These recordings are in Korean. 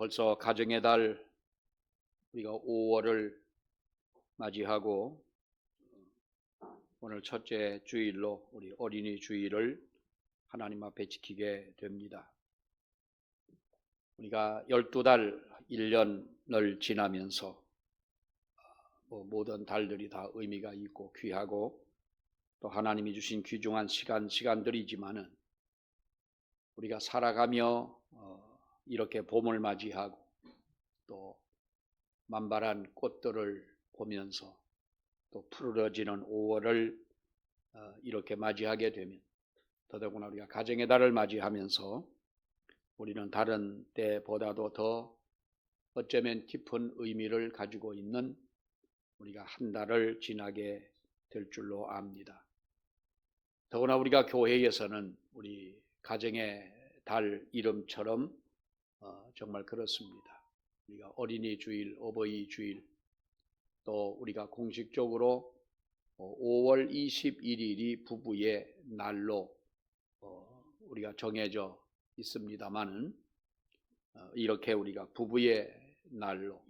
벌써 가정의 달 우리가 5월을 맞이하고 오늘 첫째 주일로 우리 어린이 주일을 하나님 앞에 지키게 됩니다. 우리가 12달 1년을 지나면서 모든 달들이 다 의미가 있고 귀하고 또 하나님이 주신 귀중한 시간들이지만은 우리가 살아가며 이렇게 봄을 맞이하고 또 만발한 꽃들을 보면서 또 푸르러지는 5월을 이렇게 맞이하게 되면 더더구나 우리가 가정의 달을 맞이하면서 우리는 다른 때보다도 더 어쩌면 깊은 의미를 가지고 있는 우리가 한 달을 지나게 될 줄로 압니다. 더구나 우리가 교회에서는 우리 가정의 달 이름처럼 정말 그렇습니다. 우리가 어린이 주일, 어버이 주일, 또 우리가 공식적으로 5월 21일이 부부의 날로 우리가 정해져 있습니다만은 이렇게 우리가 부부의 날로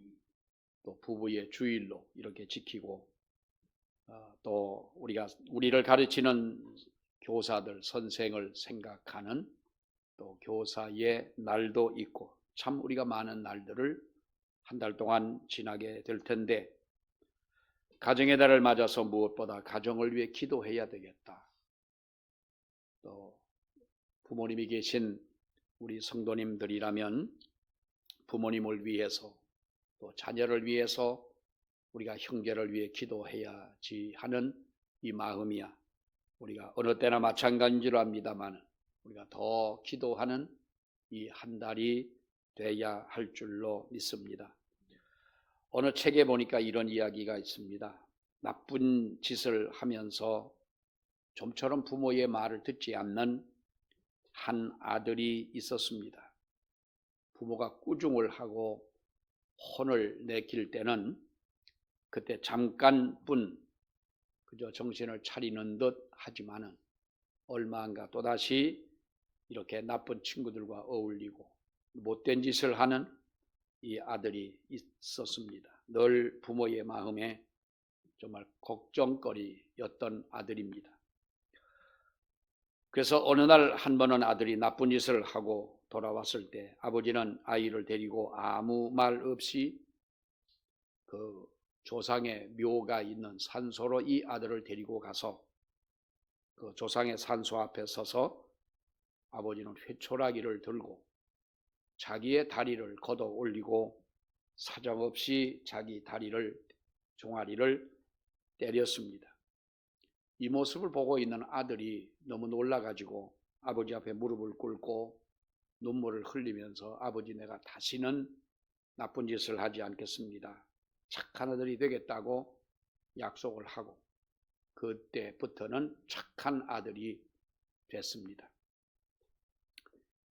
또 부부의 주일로 이렇게 지키고 또 우리를 가르치는 교사들, 선생을 생각하는 또 교사의 날도 있고 참 우리가 많은 날들을 한 달 동안 지나게 될 텐데 가정의 달을 맞아서 무엇보다 가정을 위해 기도해야 되겠다. 또 부모님이 계신 우리 성도님들이라면 부모님을 위해서 또 자녀를 위해서 우리가 형제를 위해 기도해야지 하는 이 마음이야. 우리가 어느 때나 마찬가지인 줄 압니다만 우리가 더 기도하는 이 한 달이 돼야 할 줄로 믿습니다. 어느 책에 보니까 이런 이야기가 있습니다. 나쁜 짓을 하면서 좀처럼 부모의 말을 듣지 않는 한 아들이 있었습니다. 부모가 꾸중을 하고 혼을 내킬 때는 그때 잠깐뿐 그저 정신을 차리는 듯 하지만은 얼마 안가 또다시 이렇게 나쁜 친구들과 어울리고 못된 짓을 하는 이 아들이 있었습니다. 늘 부모의 마음에 정말 걱정거리였던 아들입니다. 그래서 어느 날 한 번은 아들이 나쁜 짓을 하고 돌아왔을 때 아버지는 아이를 데리고 아무 말 없이 그 조상의 묘가 있는 산소로 이 아들을 데리고 가서 그 조상의 산소 앞에 서서 아버지는 회초라기를 들고 자기의 다리를 걷어 올리고 사정없이 자기 종아리를 때렸습니다. 이 모습을 보고 있는 아들이 너무 놀라가지고 아버지 앞에 무릎을 꿇고 눈물을 흘리면서 아버지 내가 다시는 나쁜 짓을 하지 않겠습니다. 착한 아들이 되겠다고 약속을 하고 그때부터는 착한 아들이 됐습니다.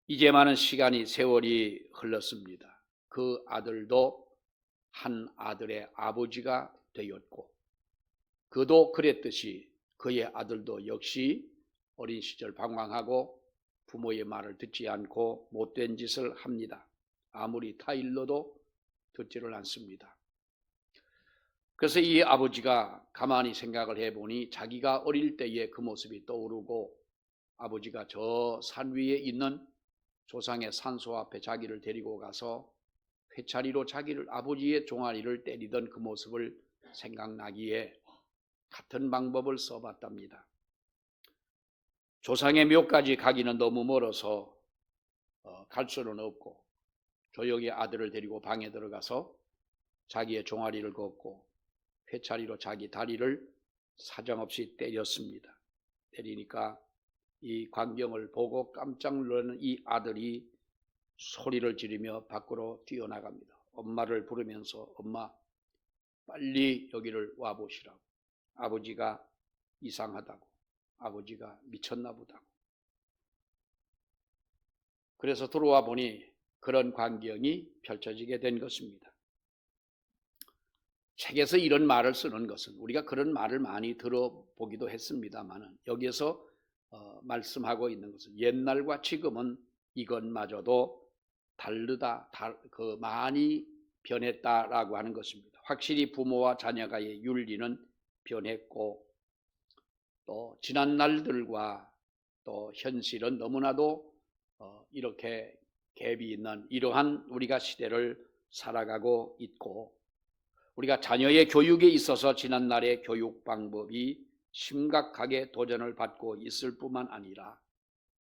이제 많은 세월이 흘렀습니다. 그 아들도 한 아들의 아버지가 되었고 그도 그랬듯이 그의 아들도 역시 어린 시절 방황하고 부모의 말을 듣지 않고 못된 짓을 합니다. 아무리 타일러도 듣지를 않습니다. 그래서 이 아버지가 가만히 생각을 해보니 자기가 어릴 때의 그 모습이 떠오르고 아버지가 저 산 위에 있는 조상의 산소 앞에 자기를 데리고 가서 회차리로 아버지의 종아리를 때리던 그 모습을 생각나기에 같은 방법을 써봤답니다. 조상의 묘까지 가기는 너무 멀어서 갈 수는 없고 조용히 아들을 데리고 방에 들어가서 자기의 종아리를 걷고 회차리로 자기 다리를 사정없이 때렸습니다. 때리니까 이 광경을 보고 깜짝 놀라는 이 아들이 소리를 지르며 밖으로 뛰어나갑니다. 엄마를 부르면서 엄마 빨리 여기를 와보시라고. 아버지가 이상하다고. 아버지가 미쳤나 보다고. 그래서 들어와 보니 그런 광경이 펼쳐지게 된 것입니다. 책에서 이런 말을 쓰는 것은 우리가 그런 말을 많이 들어보기도 했습니다만 여기에서 말씀하고 있는 것은 옛날과 지금은 이것마저도 다르다, 많이 변했다라고 하는 것입니다. 확실히 부모와 자녀가의 윤리는 변했고 또 지난 날들과 또 현실은 너무나도 이렇게 갭이 있는 이러한 우리가 시대를 살아가고 있고, 우리가 자녀의 교육에 있어서 지난날의 교육 방법이 심각하게 도전을 받고 있을 뿐만 아니라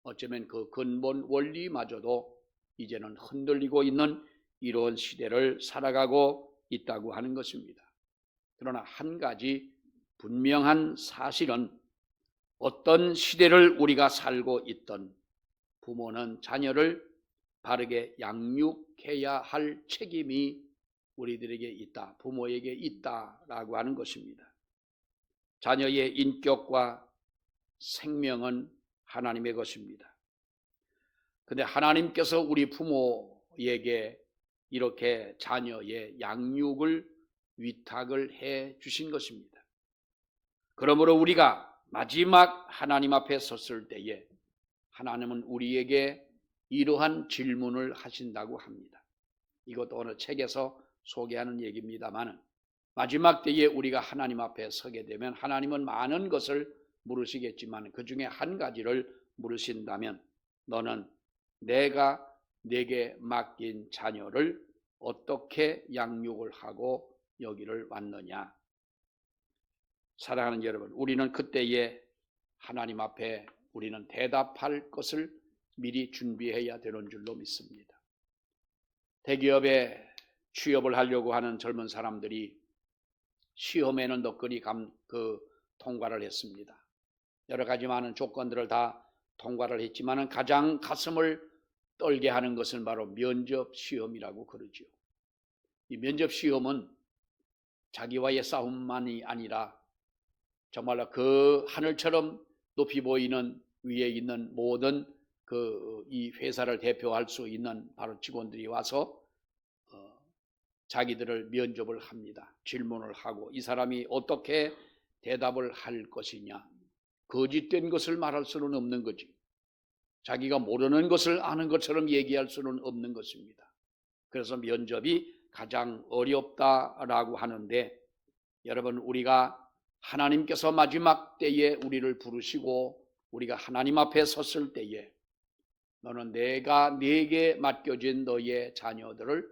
어쩌면 그 근본 원리마저도 이제는 흔들리고 있는 이런 시대를 살아가고 있다고 하는 것입니다. 그러나 한 가지 분명한 사실은 어떤 시대를 우리가 살고 있던 부모는 자녀를 바르게 양육해야 할 책임이 우리들에게 있다, 부모에게 있다라고 하는 것입니다. 자녀의 인격과 생명은 하나님의 것입니다. 그런데 하나님께서 우리 부모에게 이렇게 자녀의 양육을 위탁을 해 주신 것입니다. 그러므로 우리가 마지막 하나님 앞에 섰을 때에 하나님은 우리에게 이러한 질문을 하신다고 합니다. 이것도 어느 책에서 소개하는 얘기입니다만, 마지막 때에 우리가 하나님 앞에 서게 되면 하나님은 많은 것을 물으시겠지만 그 중에 한 가지를 물으신다면, 너는 내가 내게 맡긴 자녀를 어떻게 양육을 하고 여기를 왔느냐. 사랑하는 여러분, 우리는 그때에 하나님 앞에 우리는 대답할 것을 미리 준비해야 되는 줄로 믿습니다. 대기업에 취업을 하려고 하는 젊은 사람들이 시험에는 너끈히 통과를 했습니다. 여러 가지 많은 조건들을 다 통과를 했지만 가장 가슴을 떨게 하는 것은 바로 면접 시험이라고 그러죠. 이 면접 시험은 자기와의 싸움만이 아니라 정말로 그 하늘처럼 높이 보이는 위에 있는 모든 이 회사를 대표할 수 있는 바로 직원들이 와서 자기들을 면접을 합니다. 질문을 하고 이 사람이 어떻게 대답을 할 것이냐. 거짓된 것을 말할 수는 없는 거지. 자기가 모르는 것을 아는 것처럼 얘기할 수는 없는 것입니다. 그래서 면접이 가장 어렵다라고 하는데, 여러분, 우리가 하나님께서 마지막 때에 우리를 부르시고 우리가 하나님 앞에 섰을 때에 너는 내가 네게 맡겨진 너의 자녀들을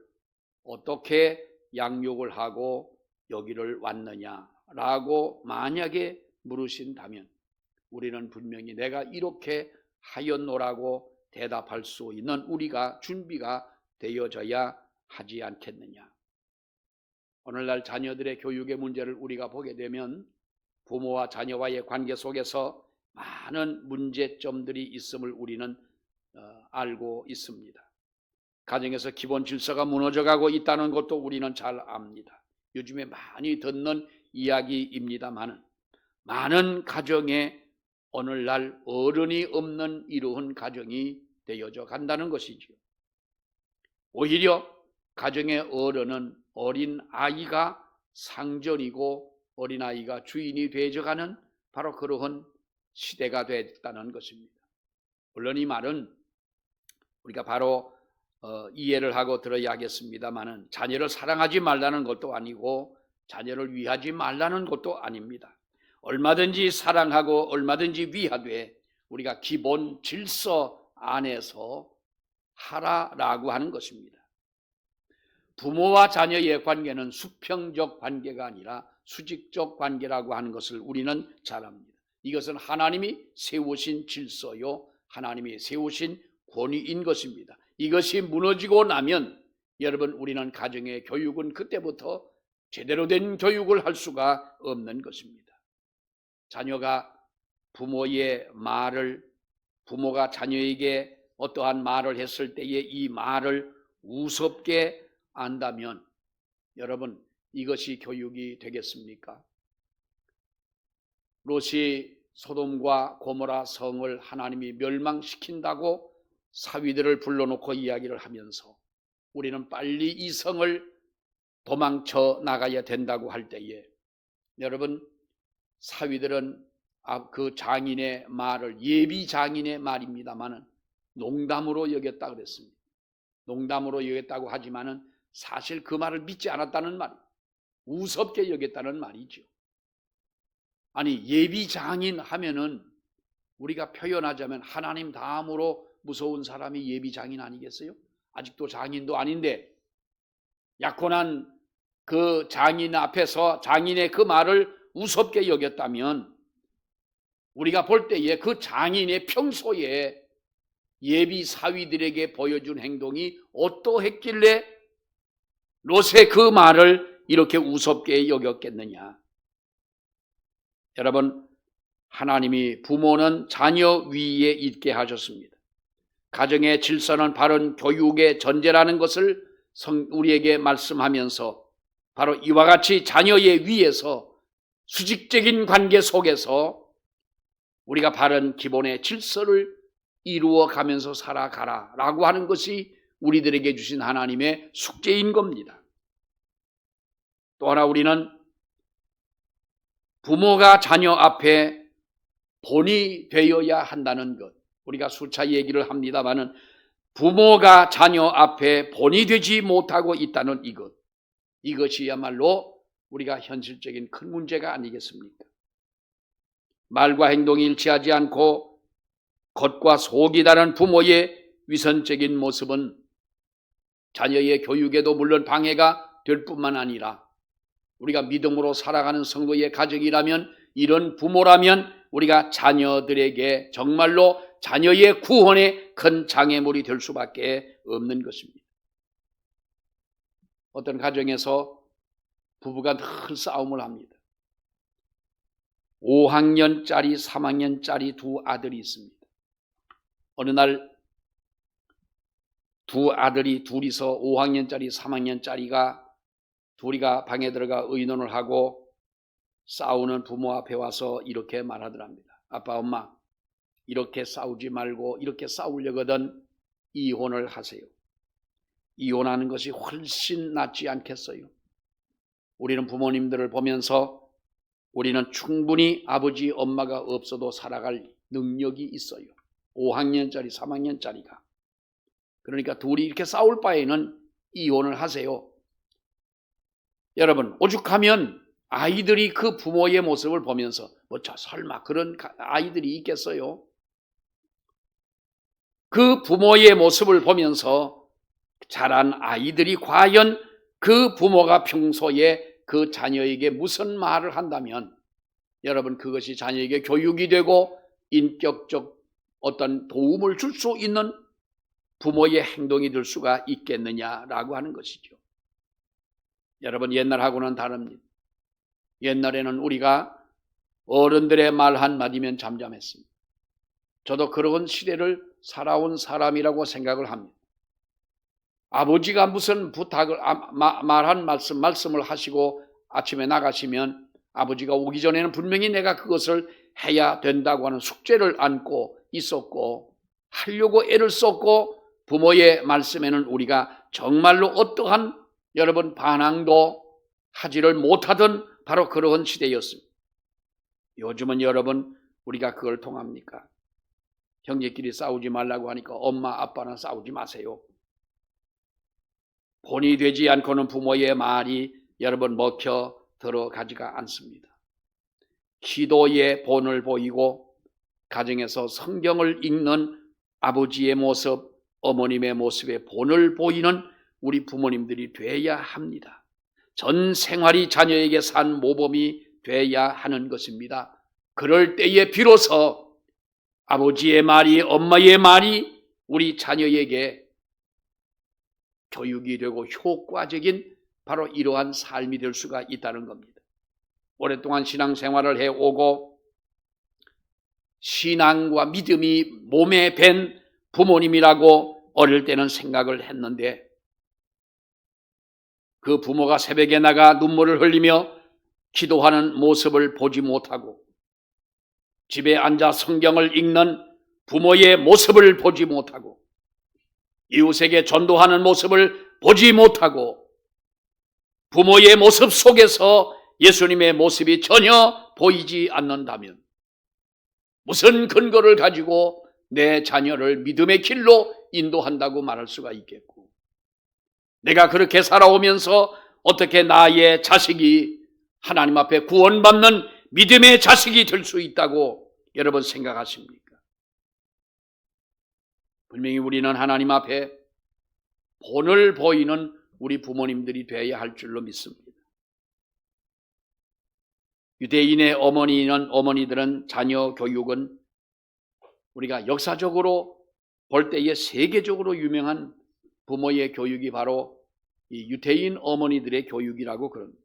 어떻게 양육을 하고 여기를 왔느냐라고 만약에 물으신다면 우리는 분명히 내가 이렇게 하였노라고 대답할 수 있는 우리가 준비가 되어져야 하지 않겠느냐. 오늘날 자녀들의 교육의 문제를 우리가 보게 되면 부모와 자녀와의 관계 속에서 많은 문제점들이 있음을 우리는 알고 있습니다. 가정에서 기본 질서가 무너져가고 있다는 것도 우리는 잘 압니다. 요즘에 많이 듣는 이야기입니다만 많은 가정에 오늘날 어른이 없는 이러한 가정이 되어져 간다는 것이지요. 오히려 가정의 어른은 어린 아이가 상전이고 어린아이가 주인이 되어가는 바로 그러한 시대가 됐다는 것입니다. 물론 이 말은 우리가 바로 이해를 하고 들어야 하겠습니다만 자녀를 사랑하지 말라는 것도 아니고 자녀를 위하지 말라는 것도 아닙니다. 얼마든지 사랑하고 얼마든지 위하되 우리가 기본 질서 안에서 하라라고 하는 것입니다. 부모와 자녀의 관계는 수평적 관계가 아니라 수직적 관계라고 하는 것을 우리는 잘 압니다. 이것은 하나님이 세우신 질서요, 하나님이 세우신 권위인 것입니다. 이것이 무너지고 나면 여러분, 우리는 가정의 교육은 그때부터 제대로 된 교육을 할 수가 없는 것입니다. 자녀가 부모가 자녀에게 어떠한 말을 했을 때에 이 말을 우습게 안다면 여러분, 이것이 교육이 되겠습니까? 롯이 소돔과 고모라 성을 하나님이 멸망시킨다고 사위들을 불러놓고 이야기를 하면서 우리는 빨리 이 성을 도망쳐 나가야 된다고 할 때에 여러분, 사위들은 그 장인의 말을 예비 장인의 말입니다만 농담으로 여겼다 그랬습니다. 농담으로 여겼다고 하지만은 사실 그 말을 믿지 않았다는 말, 우습게 여겼다는 말이죠. 아니, 예비장인 하면은 우리가 표현하자면 하나님 다음으로 무서운 사람이 예비장인 아니겠어요? 아직도 장인도 아닌데 약혼한 그 장인 앞에서 장인의 그 말을 우습게 여겼다면 우리가 볼 때에 그 장인의 평소에 예비 사위들에게 보여준 행동이 어떠했길래 롯의 그 말을 이렇게 우습게 여겼겠느냐. 여러분, 하나님이 부모는 자녀 위에 있게 하셨습니다. 가정의 질서는 바른 교육의 전제라는 것을 우리에게 말씀하면서 바로 이와 같이 자녀의 위에서 수직적인 관계 속에서 우리가 바른 기본의 질서를 이루어가면서 살아가라 라고 하는 것이 우리들에게 주신 하나님의 숙제인 겁니다. 또 하나 우리는 부모가 자녀 앞에 본이 되어야 한다는 것, 우리가 수차 얘기를 합니다마는 부모가 자녀 앞에 본이 되지 못하고 있다는 이것이야말로 우리가 현실적인 큰 문제가 아니겠습니까? 말과 행동이 일치하지 않고 겉과 속이 다른 부모의 위선적인 모습은 자녀의 교육에도 물론 방해가 될 뿐만 아니라 우리가 믿음으로 살아가는 성도의 가정이라면, 이런 부모라면 우리가 자녀들에게 정말로 자녀의 구원에 큰 장애물이 될 수밖에 없는 것입니다. 어떤 가정에서 부부가 늘 싸움을 합니다. 5학년짜리, 3학년짜리 두 아들이 있습니다. 어느 날 두 아들이 둘이서 5학년짜리, 3학년짜리가 둘이가 방에 들어가 의논을 하고 싸우는 부모 앞에 와서 이렇게 말하더랍니다. 아빠, 엄마, 이렇게 싸우지 말고 이렇게 싸우려거든 이혼을 하세요. 이혼하는 것이 훨씬 낫지 않겠어요? 우리는 부모님들을 보면서 우리는 충분히 아버지, 엄마가 없어도 살아갈 능력이 있어요. 5학년짜리, 3학년짜리가. 그러니까 둘이 이렇게 싸울 바에는 이혼을 하세요. 여러분, 오죽하면 아이들이 그 부모의 모습을 보면서 설마 그런 아이들이 있겠어요? 그 부모의 모습을 보면서 자란 아이들이 과연 그 부모가 평소에 그 자녀에게 무슨 말을 한다면 여러분, 그것이 자녀에게 교육이 되고 인격적 어떤 도움을 줄 수 있는 부모의 행동이 될 수가 있겠느냐라고 하는 것이죠. 여러분, 옛날하고는 다릅니다. 옛날에는 우리가 어른들의 말 한마디면 잠잠했습니다. 저도 그런 시대를 살아온 사람이라고 생각을 합니다. 아버지가 무슨 부탁을 말한 말씀을 하시고 아침에 나가시면 아버지가 오기 전에는 분명히 내가 그것을 해야 된다고 하는 숙제를 안고 있었고 하려고 애를 썼고 부모의 말씀에는 우리가 정말로 어떠한 여러분 반항도 하지를 못하던 바로 그러한 시대였습니다. 요즘은 여러분 우리가 그걸 통합니까? 형제끼리 싸우지 말라고 하니까 엄마 아빠는 싸우지 마세요. 본이 되지 않고는 부모의 말이 여러분 먹혀 들어가지가 않습니다. 기도의 본을 보이고 가정에서 성경을 읽는 아버지의 모습, 어머님의 모습의 본을 보이는 우리 부모님들이 돼야 합니다. 전 생활이 자녀에게 산 모범이 돼야 하는 것입니다. 그럴 때에 비로소 아버지의 말이, 엄마의 말이 우리 자녀에게 교육이 되고 효과적인 바로 이러한 삶이 될 수가 있다는 겁니다. 오랫동안 신앙생활을 해오고 신앙과 믿음이 몸에 밴 부모님이라고 어릴 때는 생각을 했는데 그 부모가 새벽에 나가 눈물을 흘리며 기도하는 모습을 보지 못하고 집에 앉아 성경을 읽는 부모의 모습을 보지 못하고 이웃에게 전도하는 모습을 보지 못하고 부모의 모습 속에서 예수님의 모습이 전혀 보이지 않는다면 무슨 근거를 가지고 내 자녀를 믿음의 길로 인도한다고 말할 수가 있겠고 내가 그렇게 살아오면서 어떻게 나의 자식이 하나님 앞에 구원받는 믿음의 자식이 될 수 있다고 여러분 생각하십니까? 분명히 우리는 하나님 앞에 본을 보이는 우리 부모님들이 되어야 할 줄로 믿습니다. 유대인의 어머니들은 자녀 교육은 우리가 역사적으로 볼 때에 세계적으로 유명한 부모의 교육이 바로 이 유대인 어머니들의 교육이라고 그럽니다.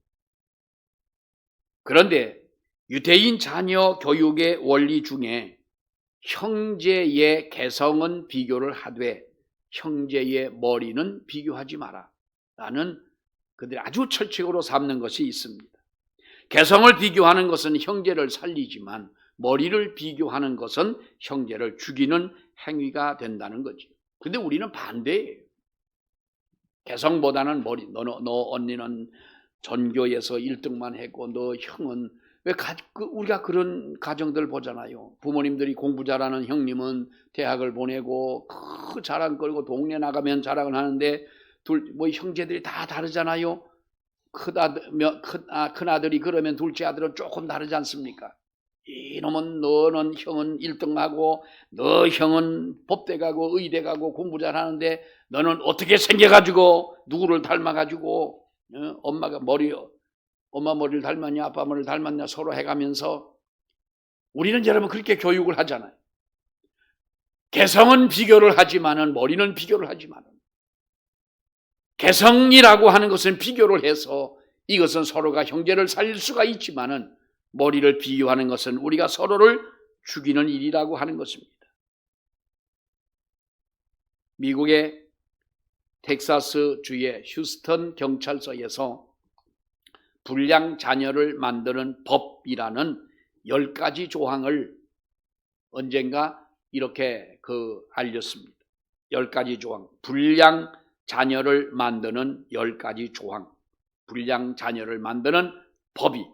그런데 유대인 자녀 교육의 원리 중에 형제의 개성은 비교를 하되 형제의 머리는 비교하지 마라 라는 그들이 아주 철칙으로 삼는 것이 있습니다. 개성을 비교하는 것은 형제를 살리지만 머리를 비교하는 것은 형제를 죽이는 행위가 된다는 거죠. 근데 우리는 반대예요. 개성보다는 머리. 너 언니는 전교에서 1등만 했고 너 형은 우리가 그런 가정들 보잖아요. 부모님들이 공부 잘하는 형님은 대학을 보내고 그 자랑 끌고 동네 나가면 자랑을 하는데 뭐 형제들이 다 다르잖아요. 큰 아들이 그러면 둘째 아들은 조금 다르지 않습니까? 이놈은 너는 형은 1등하고 너 형은 법대 가고 의대 가고 공부 잘하는데 너는 어떻게 생겨가지고 누구를 닮아가지고 엄마 머리를 닮았냐 아빠 머리를 닮았냐 서로 해가면서 우리는 여러분 그렇게 교육을 하잖아요. 개성은 비교를 하지만은 머리는 비교를 하지만은 개성이라고 하는 것은 비교를 해서 이것은 서로가 형제를 살릴 수가 있지만은 머리를 비유하는 것은 우리가 서로를 죽이는 일이라고 하는 것입니다. 미국의 텍사스 주의 휴스턴 경찰서에서 불량 자녀를 만드는 법이라는 10가지 조항을 언젠가 이렇게 알렸습니다. 10가지 조항. 불량 자녀를 만드는 10가지 조항. 불량 자녀를 만드는 법이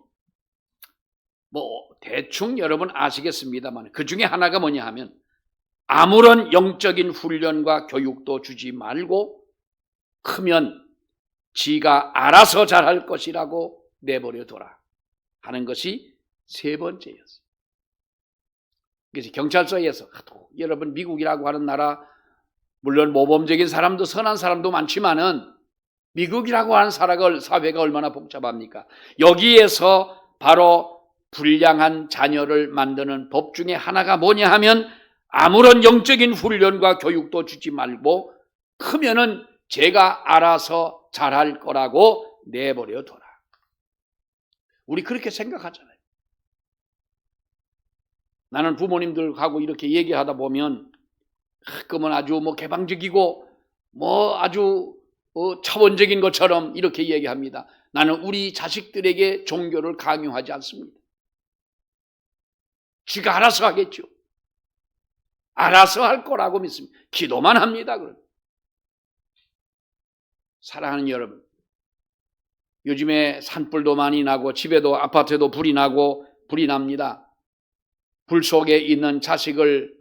대충 여러분 아시겠습니다만 그 중에 하나가 뭐냐 하면 아무런 영적인 훈련과 교육도 주지 말고 크면 지가 알아서 잘할 것이라고 내버려둬라 하는 것이 세 번째였어요. 그래서 경찰서에서 여러분 미국이라고 하는 나라 물론 모범적인 사람도 선한 사람도 많지만은 미국이라고 하는 사회가 얼마나 복잡합니까? 여기에서 바로 불량한 자녀를 만드는 법 중에 하나가 뭐냐 하면 아무런 영적인 훈련과 교육도 주지 말고 크면은 제가 알아서 잘할 거라고 내버려둬라. 우리 그렇게 생각하잖아요. 나는 부모님들하고 이렇게 얘기하다 보면 그러면 아주 개방적이고 아주 차원적인 것처럼 이렇게 얘기합니다. 나는 우리 자식들에게 종교를 강요하지 않습니다. 지가 알아서 하겠죠. 알아서 할 거라고 믿습니다. 기도만 합니다. 그럼. 사랑하는 여러분, 요즘에 산불도 많이 나고 집에도 아파트에도 불이 나고 불이 납니다. 불 속에 있는 자식을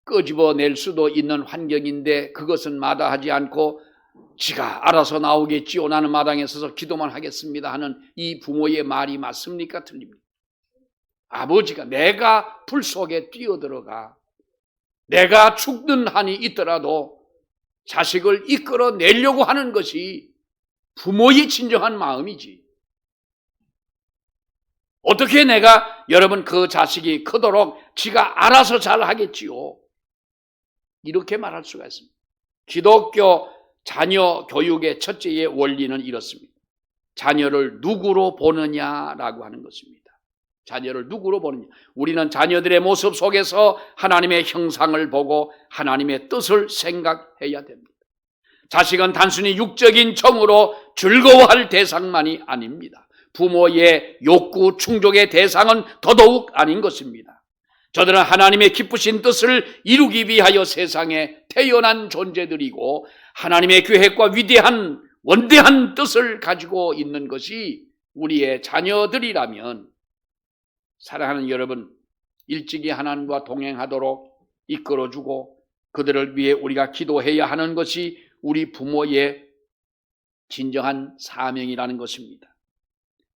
끄집어낼 수도 있는 환경인데 그것은 마다하지 않고 지가 알아서 나오겠지요. 나는 마당에 서서 기도만 하겠습니다 하는 이 부모의 말이 맞습니까? 틀립니까? 아버지가 내가 불 속에 뛰어들어가 내가 죽는 한이 있더라도 자식을 이끌어내려고 하는 것이 부모의 진정한 마음이지. 어떻게 내가 여러분 그 자식이 크도록 지가 알아서 잘 하겠지요. 이렇게 말할 수가 있습니다. 기독교 자녀 교육의 첫째의 원리는 이렇습니다. 자녀를 누구로 보느냐라고 하는 것입니다. 자녀를 누구로 보느냐. 우리는 자녀들의 모습 속에서 하나님의 형상을 보고 하나님의 뜻을 생각해야 됩니다. 자식은 단순히 육적인 정으로 즐거워할 대상만이 아닙니다. 부모의 욕구 충족의 대상은 더더욱 아닌 것입니다. 저들은 하나님의 기쁘신 뜻을 이루기 위하여 세상에 태어난 존재들이고 하나님의 계획과 위대한 원대한 뜻을 가지고 있는 것이 우리의 자녀들이라면 사랑하는 여러분, 일찍이 하나님과 동행하도록 이끌어주고 그들을 위해 우리가 기도해야 하는 것이 우리 부모의 진정한 사명이라는 것입니다.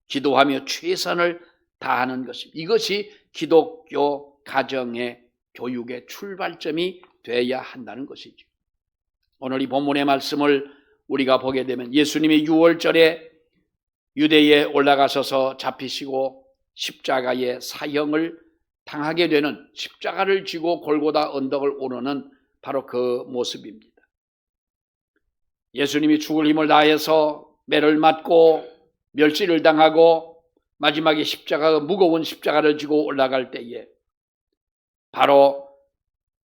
기도하며 최선을 다하는 것입니다. 이것이 기독교 가정의 교육의 출발점이 되어야 한다는 것이죠. 오늘 이 본문의 말씀을 우리가 보게 되면 예수님이 6월절에 유대에 올라가셔서 잡히시고 십자가의 사형을 당하게 되는, 십자가를 지고 골고다 언덕을 오르는 바로 그 모습입니다. 예수님이 죽을 힘을 다해서 매를 맞고 멸시를 당하고 마지막에 무거운 십자가를 지고 올라갈 때에 바로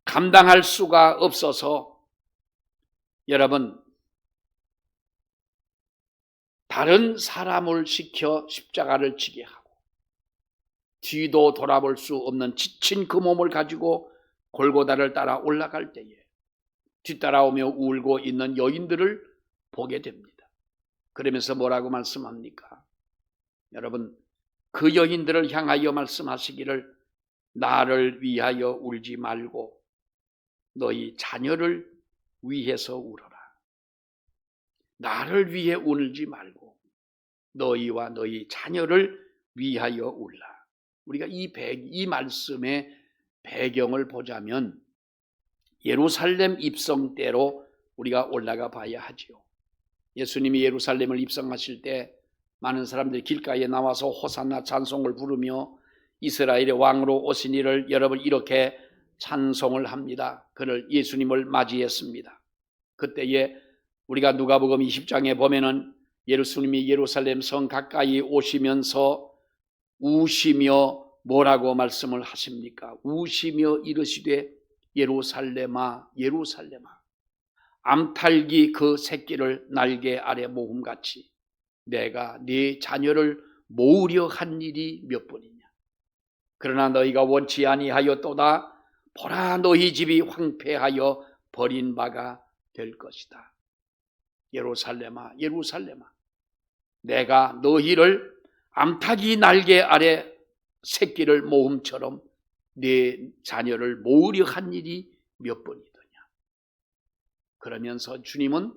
감당할 수가 없어서 여러분 다른 사람을 시켜 십자가를 지게 하고 뒤도 돌아볼 수 없는 지친 그 몸을 가지고 골고다를 따라 올라갈 때에 뒤따라오며 울고 있는 여인들을 보게 됩니다. 그러면서 뭐라고 말씀합니까? 여러분, 그 여인들을 향하여 말씀하시기를 나를 위하여 울지 말고 너희 자녀를 위해서 울어라. 나를 위해 울지 말고 너희와 너희 자녀를 위하여 울라. 우리가 이 말씀의 배경을 보자면 예루살렘 입성 때로 우리가 올라가 봐야 하지요. 예수님이 예루살렘을 입성하실 때 많은 사람들이 길가에 나와서 호산나 찬송을 부르며 이스라엘의 왕으로 오신 이를 여러분 이렇게 찬송을 합니다. 그를 예수님을 맞이했습니다. 그때에 우리가 누가복음 20장에 보면은 예수님이 예루살렘 성 가까이 오시면서 우시며 뭐라고 말씀을 하십니까? 우시며 이르시되 예루살렘아 예루살렘아 암탉이 그 새끼를 날개 아래 모음같이 내가 네 자녀를 모으려 한 일이 몇 번이냐. 그러나 너희가 원치 아니하였도다. 보라 너희 집이 황폐하여 버린 바가 될 것이다. 예루살렘아 예루살렘아 내가 너희를 암탉이 날개 아래 새끼를 모음처럼 네 자녀를 모으려 한 일이 몇 번이더냐. 그러면서 주님은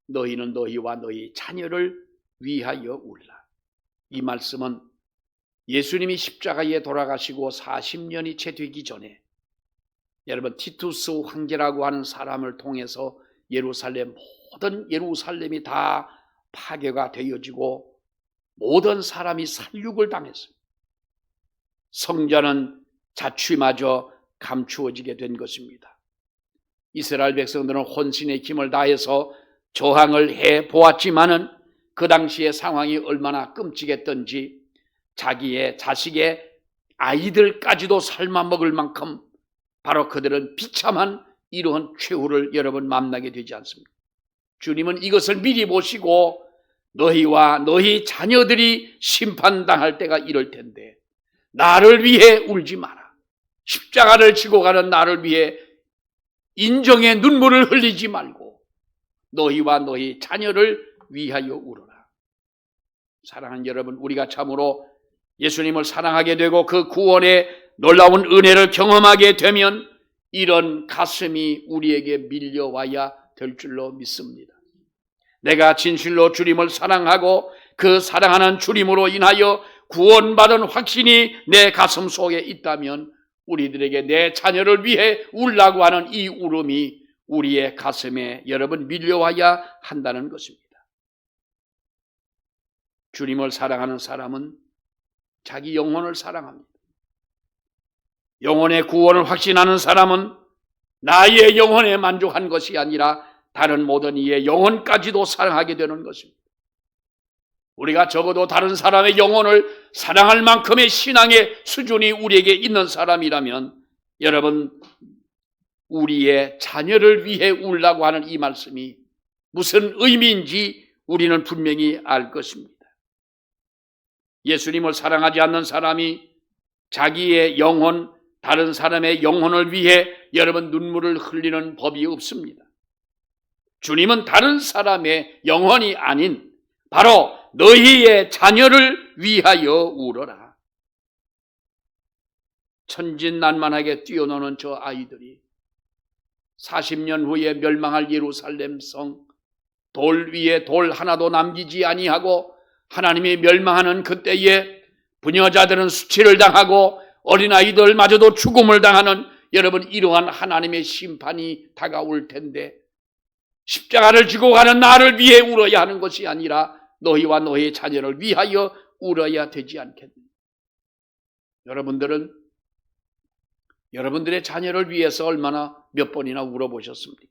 너희는 너희와 너희 자녀를 위하여 울라. 이 말씀은 예수님이 십자가에 돌아가시고 40년이 채 되기 전에 여러분 티투스 황제라고 하는 사람을 통해서 모든 예루살렘이 다 파괴가 되어지고 모든 사람이 살육을 당했습니다. 성전은 자취마저 감추어지게 된 것입니다. 이스라엘 백성들은 혼신의 힘을 다해서 저항을 해 보았지만은 그 당시의 상황이 얼마나 끔찍했던지 자기의 자식의 아이들까지도 삶아 먹을 만큼 바로 그들은 비참한 이러한 최후를 여러분 만나게 되지 않습니까? 주님은 이것을 미리 보시고 너희와 너희 자녀들이 심판당할 때가 이럴 텐데 나를 위해 울지 마라. 십자가를 지고 가는 나를 위해 인정의 눈물을 흘리지 말고 너희와 너희 자녀를 위하여 울어라. 사랑하는 여러분, 우리가 참으로 예수님을 사랑하게 되고 그 구원의 놀라운 은혜를 경험하게 되면 이런 가슴이 우리에게 밀려와야 될 줄로 믿습니다. 내가 진실로 주님을 사랑하고 그 사랑하는 주님으로 인하여 구원받은 확신이 내 가슴 속에 있다면 우리들에게 내 자녀를 위해 울라고 하는 이 울음이 우리의 가슴에 여러분 밀려와야 한다는 것입니다. 주님을 사랑하는 사람은 자기 영혼을 사랑합니다. 영혼의 구원을 확신하는 사람은 나의 영혼에 만족한 것이 아니라 다른 모든 이의 영혼까지도 사랑하게 되는 것입니다. 우리가 적어도 다른 사람의 영혼을 사랑할 만큼의 신앙의 수준이 우리에게 있는 사람이라면 여러분 우리의 자녀를 위해 울라고 하는 이 말씀이 무슨 의미인지 우리는 분명히 알 것입니다. 예수님을 사랑하지 않는 사람이 자기의 영혼, 다른 사람의 영혼을 위해 여러분 눈물을 흘리는 법이 없습니다. 주님은 다른 사람의 영혼이 아닌 바로 너희의 자녀를 위하여 울어라. 천진난만하게 뛰어노는 저 아이들이 40년 후에 멸망할 예루살렘 성 돌 위에 돌 하나도 남기지 아니하고 하나님이 멸망하는 그때에 부녀자들은 수치를 당하고 어린아이들마저도 죽음을 당하는 여러분 이러한 하나님의 심판이 다가올 텐데 십자가를 지고 가는 나를 위해 울어야 하는 것이 아니라 너희와 너희의 자녀를 위하여 울어야 되지 않겠느냐. 여러분들은 여러분들의 자녀를 위해서 얼마나 몇 번이나 울어보셨습니까?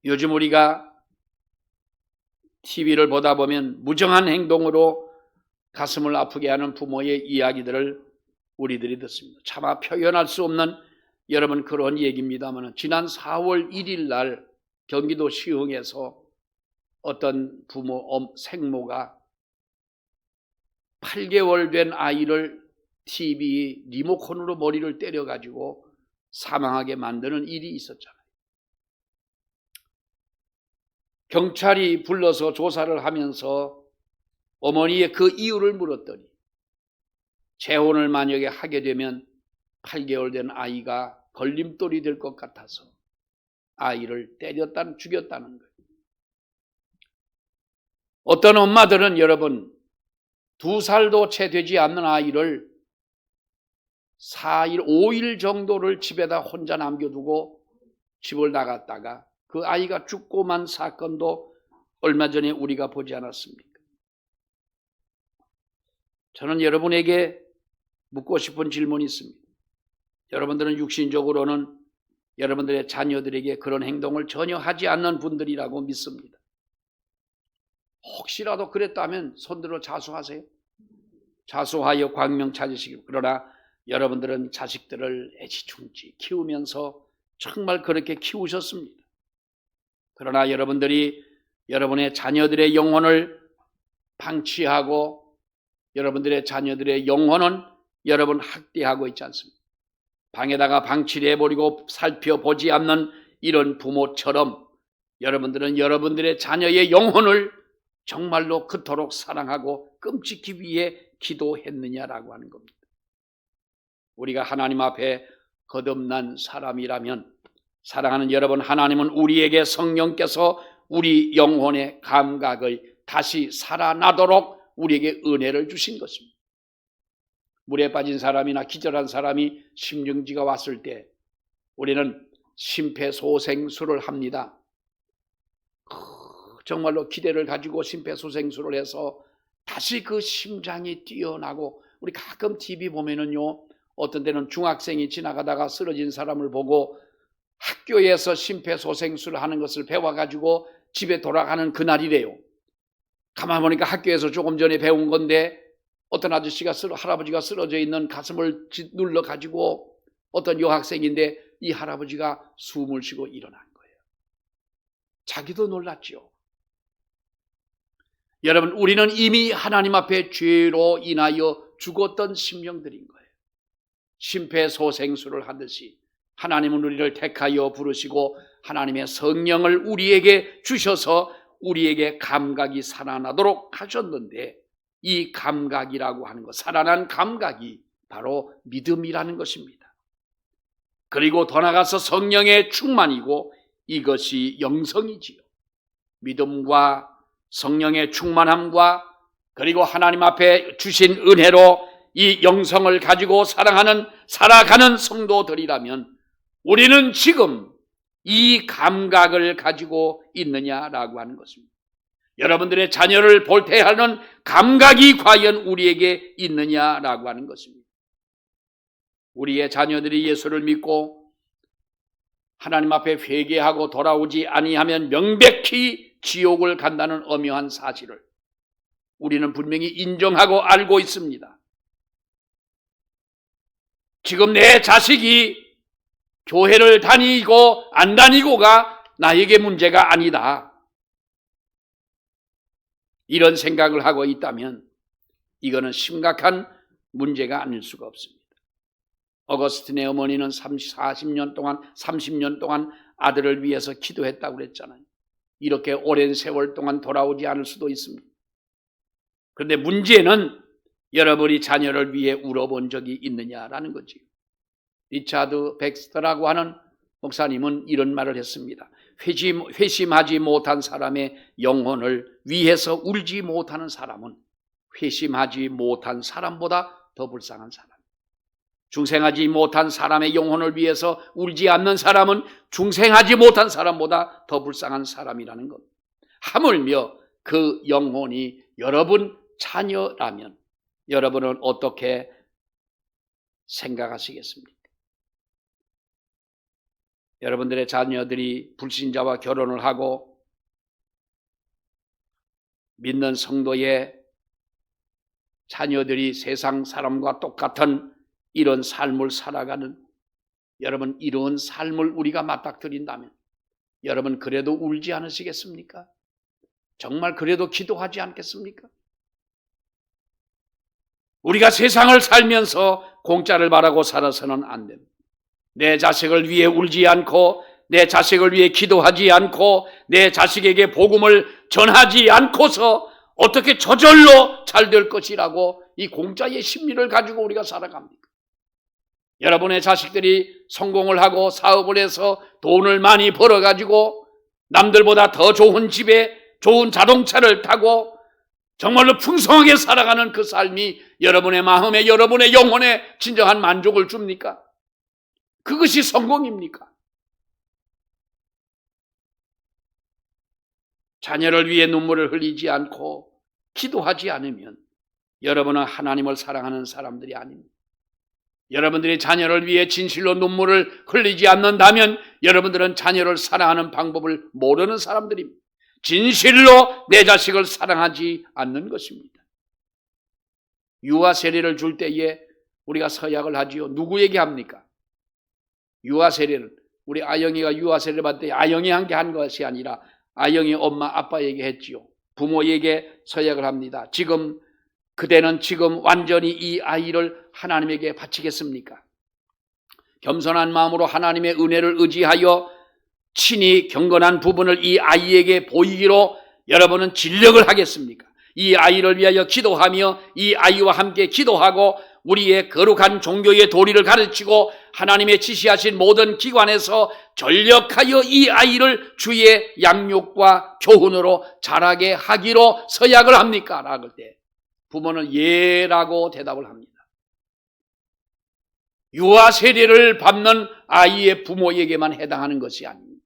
요즘 우리가 TV를 보다 보면 무정한 행동으로 가슴을 아프게 하는 부모의 이야기들을 우리들이 듣습니다. 차마 표현할 수 없는 여러분 그런 얘기입니다만 지난 4월 1일 날 경기도 시흥에서 어떤 생모가 8개월 된 아이를 TV 리모컨으로 머리를 때려가지고 사망하게 만드는 일이 있었잖아요. 경찰이 불러서 조사를 하면서 어머니의 그 이유를 물었더니 재혼을 만약에 하게 되면 8개월 된 아이가 걸림돌이 될 것 같아서 아이를 죽였다는 거예요. 어떤 엄마들은 여러분 2살도 채 되지 않는 아이를 4일, 5일 정도를 집에다 혼자 남겨두고 집을 나갔다가 그 아이가 죽고 만 사건도 얼마 전에 우리가 보지 않았습니까? 저는 여러분에게 묻고 싶은 질문이 있습니다. 여러분들은 육신적으로는 여러분들의 자녀들에게 그런 행동을 전혀 하지 않는 분들이라고 믿습니다. 혹시라도 그랬다면 손들어 자수하세요. 자수하여 광명 찾으시길. 그러나 여러분들은 자식들을 애지중지 키우면서 정말 그렇게 키우셨습니다. 그러나 여러분들이 여러분의 자녀들의 영혼을 방치하고 여러분들의 자녀들의 영혼은 여러분 학대하고 있지 않습니까? 방에다가 방치를 해버리고 살펴보지 않는 이런 부모처럼 여러분들은 여러분들의 자녀의 영혼을 정말로 그토록 사랑하고 끔찍히 위해 기도했느냐라고 하는 겁니다. 우리가 하나님 앞에 거듭난 사람이라면 사랑하는 여러분, 하나님은 우리에게 성령께서 우리 영혼의 감각을 다시 살아나도록 우리에게 은혜를 주신 것입니다. 물에 빠진 사람이나 기절한 사람이 심정지가 왔을 때 우리는 심폐소생술을 합니다. 정말로 기대를 가지고 심폐소생술을 해서 다시 그 심장이 뛰어나고, 우리 가끔 TV 보면은요, 어떤 때는 중학생이 지나가다가 쓰러진 사람을 보고 학교에서 심폐소생술을 하는 것을 배워가지고 집에 돌아가는 그날이래요. 가만 보니까 학교에서 조금 전에 배운 건데 어떤 할아버지가 쓰러져 있는 가슴을 눌러가지고 어떤 여학생인데 이 할아버지가 숨을 쉬고 일어난 거예요. 자기도 놀랐죠. 여러분, 우리는 이미 하나님 앞에 죄로 인하여 죽었던 심령들인 거예요. 심폐소생술을 하듯이 하나님은 우리를 택하여 부르시고 하나님의 성령을 우리에게 주셔서 우리에게 감각이 살아나도록 하셨는데, 이 감각이라고 하는 것, 살아난 감각이 바로 믿음이라는 것입니다. 그리고 더 나아가서 성령의 충만이고 이것이 영성이지요. 믿음과 성령의 충만함과 그리고 하나님 앞에 주신 은혜로 이 영성을 가지고 살아가는 성도들이라면 우리는 지금 이 감각을 가지고 있느냐라고 하는 것입니다. 여러분들의 자녀를 볼 때 하는 감각이 과연 우리에게 있느냐라고 하는 것입니다. 우리의 자녀들이 예수를 믿고 하나님 앞에 회개하고 돌아오지 아니하면 명백히 지옥을 간다는 엄연한 사실을 우리는 분명히 인정하고 알고 있습니다. 지금 내 자식이 교회를 다니고 안 다니고가 나에게 문제가 아니다, 이런 생각을 하고 있다면 이거는 심각한 문제가 아닐 수가 없습니다. 어거스틴의 어머니는 30년 동안 아들을 위해서 기도했다고 그랬잖아요. 이렇게 오랜 세월 동안 돌아오지 않을 수도 있습니다. 그런데 문제는 여러분이 자녀를 위해 울어본 적이 있느냐라는 거지. 리차드 백스터라고 하는 목사님은 이런 말을 했습니다. 회심하지 못한 사람의 영혼을 위해서 울지 못하는 사람은 회심하지 못한 사람보다 더 불쌍한 사람. 중생하지 못한 사람의 영혼을 위해서 울지 않는 사람은 중생하지 못한 사람보다 더 불쌍한 사람이라는 것. 하물며 그 영혼이 여러분 자녀라면 여러분은 어떻게 생각하시겠습니까? 여러분들의 자녀들이 불신자와 결혼을 하고 믿는 성도의 자녀들이 세상 사람과 똑같은 이런 삶을 살아가는, 여러분 이런 삶을 우리가 맞닥뜨린다면 여러분 그래도 울지 않으시겠습니까? 정말 그래도 기도하지 않겠습니까? 우리가 세상을 살면서 공짜를 바라고 살아서는 안 됩니다. 내 자식을 위해 울지 않고, 내 자식을 위해 기도하지 않고, 내 자식에게 복음을 전하지 않고서 어떻게 저절로 잘 될 것이라고 이 공짜의 심리를 가지고 우리가 살아갑니까? 여러분의 자식들이 성공을 하고 사업을 해서 돈을 많이 벌어가지고 남들보다 더 좋은 집에 좋은 자동차를 타고 정말로 풍성하게 살아가는 그 삶이 여러분의 마음에, 여러분의 영혼에 진정한 만족을 줍니까? 그것이 성공입니까? 자녀를 위해 눈물을 흘리지 않고 기도하지 않으면 여러분은 하나님을 사랑하는 사람들이 아닙니다. 여러분들이 자녀를 위해 진실로 눈물을 흘리지 않는다면 여러분들은 자녀를 사랑하는 방법을 모르는 사람들입니다. 진실로 내 자식을 사랑하지 않는 것입니다. 유아 세례를 줄 때에 우리가 서약을 하지요. 누구에게 합니까? 유아 세례를, 우리 아영이가 유아 세례를 받을 때 아영이한테 한 것이 아니라 아영이 엄마 아빠에게 했지요. 부모에게 서약을 합니다. 지금 그대는 지금 완전히 이 아이를 하나님에게 바치겠습니까? 겸손한 마음으로 하나님의 은혜를 의지하여 친히 경건한 부분을 이 아이에게 보이기로 여러분은 진력을 하겠습니까? 이 아이를 위하여 기도하며 이 아이와 함께 기도하고 우리의 거룩한 종교의 도리를 가르치고 하나님의 지시하신 모든 기관에서 전력하여 이 아이를 주의 양육과 교훈으로 자라게 하기로 서약을 합니까? 라고 할 때 부모는 예라고 대답을 합니다. 유아 세례를 받는 아이의 부모에게만 해당하는 것이 아닙니다.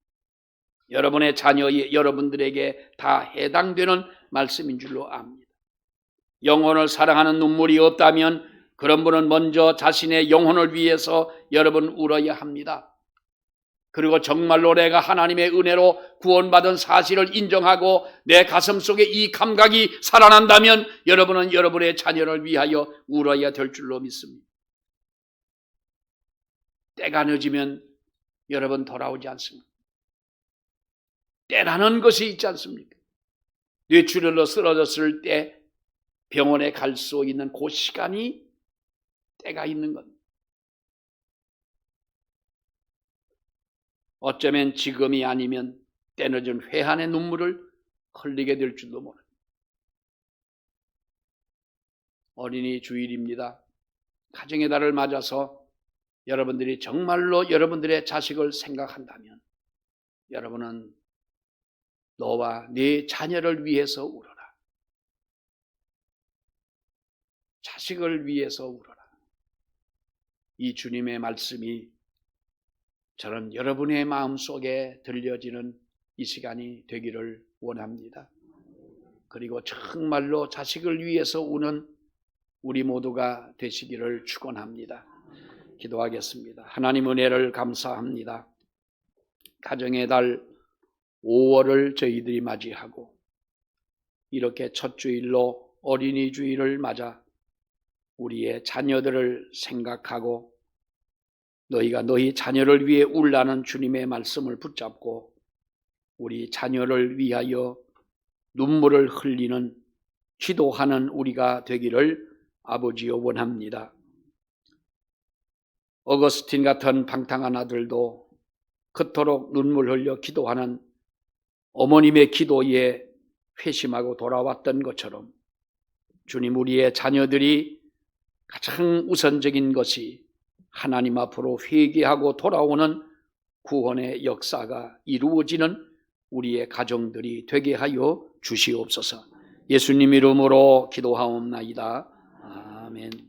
여러분의 자녀의 여러분들에게 다 해당되는 말씀인 줄로 압니다. 영혼을 사랑하는 눈물이 없다면 그런 분은 먼저 자신의 영혼을 위해서 여러분 울어야 합니다. 그리고 정말로 내가 하나님의 은혜로 구원받은 사실을 인정하고 내 가슴 속에 이 감각이 살아난다면 여러분은 여러분의 자녀를 위하여 울어야 될 줄로 믿습니다. 때가 늦으면 여러분 돌아오지 않습니다. 때라는 것이 있지 않습니까? 뇌출혈로 쓰러졌을 때 병원에 갈 수 있는 그 시간이 때가 있는 겁니다. 어쩌면 지금이 아니면 때늦은 회한의 눈물을 흘리게 될 줄도 모릅니다. 어린이 주일입니다. 가정의 달을 맞아서 여러분들이 정말로 여러분들의 자식을 생각한다면 여러분은 너와 네 자녀를 위해서 울어라. 자식을 위해서 울어라. 이 주님의 말씀이 저는 여러분의 마음속에 들려지는 이 시간이 되기를 원합니다. 그리고 정말로 자식을 위해서 우는 우리 모두가 되시기를 축원합니다. 기도하겠습니다. 하나님 은혜를 감사합니다. 가정의 달 5월을 저희들이 맞이하고 이렇게 첫 주일로 어린이 주일을 맞아 우리의 자녀들을 생각하고 너희가 너희 자녀를 위해 울라는 주님의 말씀을 붙잡고 우리 자녀를 위하여 눈물을 흘리는 기도하는 우리가 되기를 아버지여 원합니다. 어거스틴 같은 방탕한 아들도 그토록 눈물 흘려 기도하는 어머님의 기도에 회심하고 돌아왔던 것처럼 주님, 우리의 자녀들이 가장 우선적인 것이 하나님 앞으로 회개하고 돌아오는 구원의 역사가 이루어지는 우리의 가정들이 되게 하여 주시옵소서. 예수님 이름으로 기도하옵나이다. 아멘.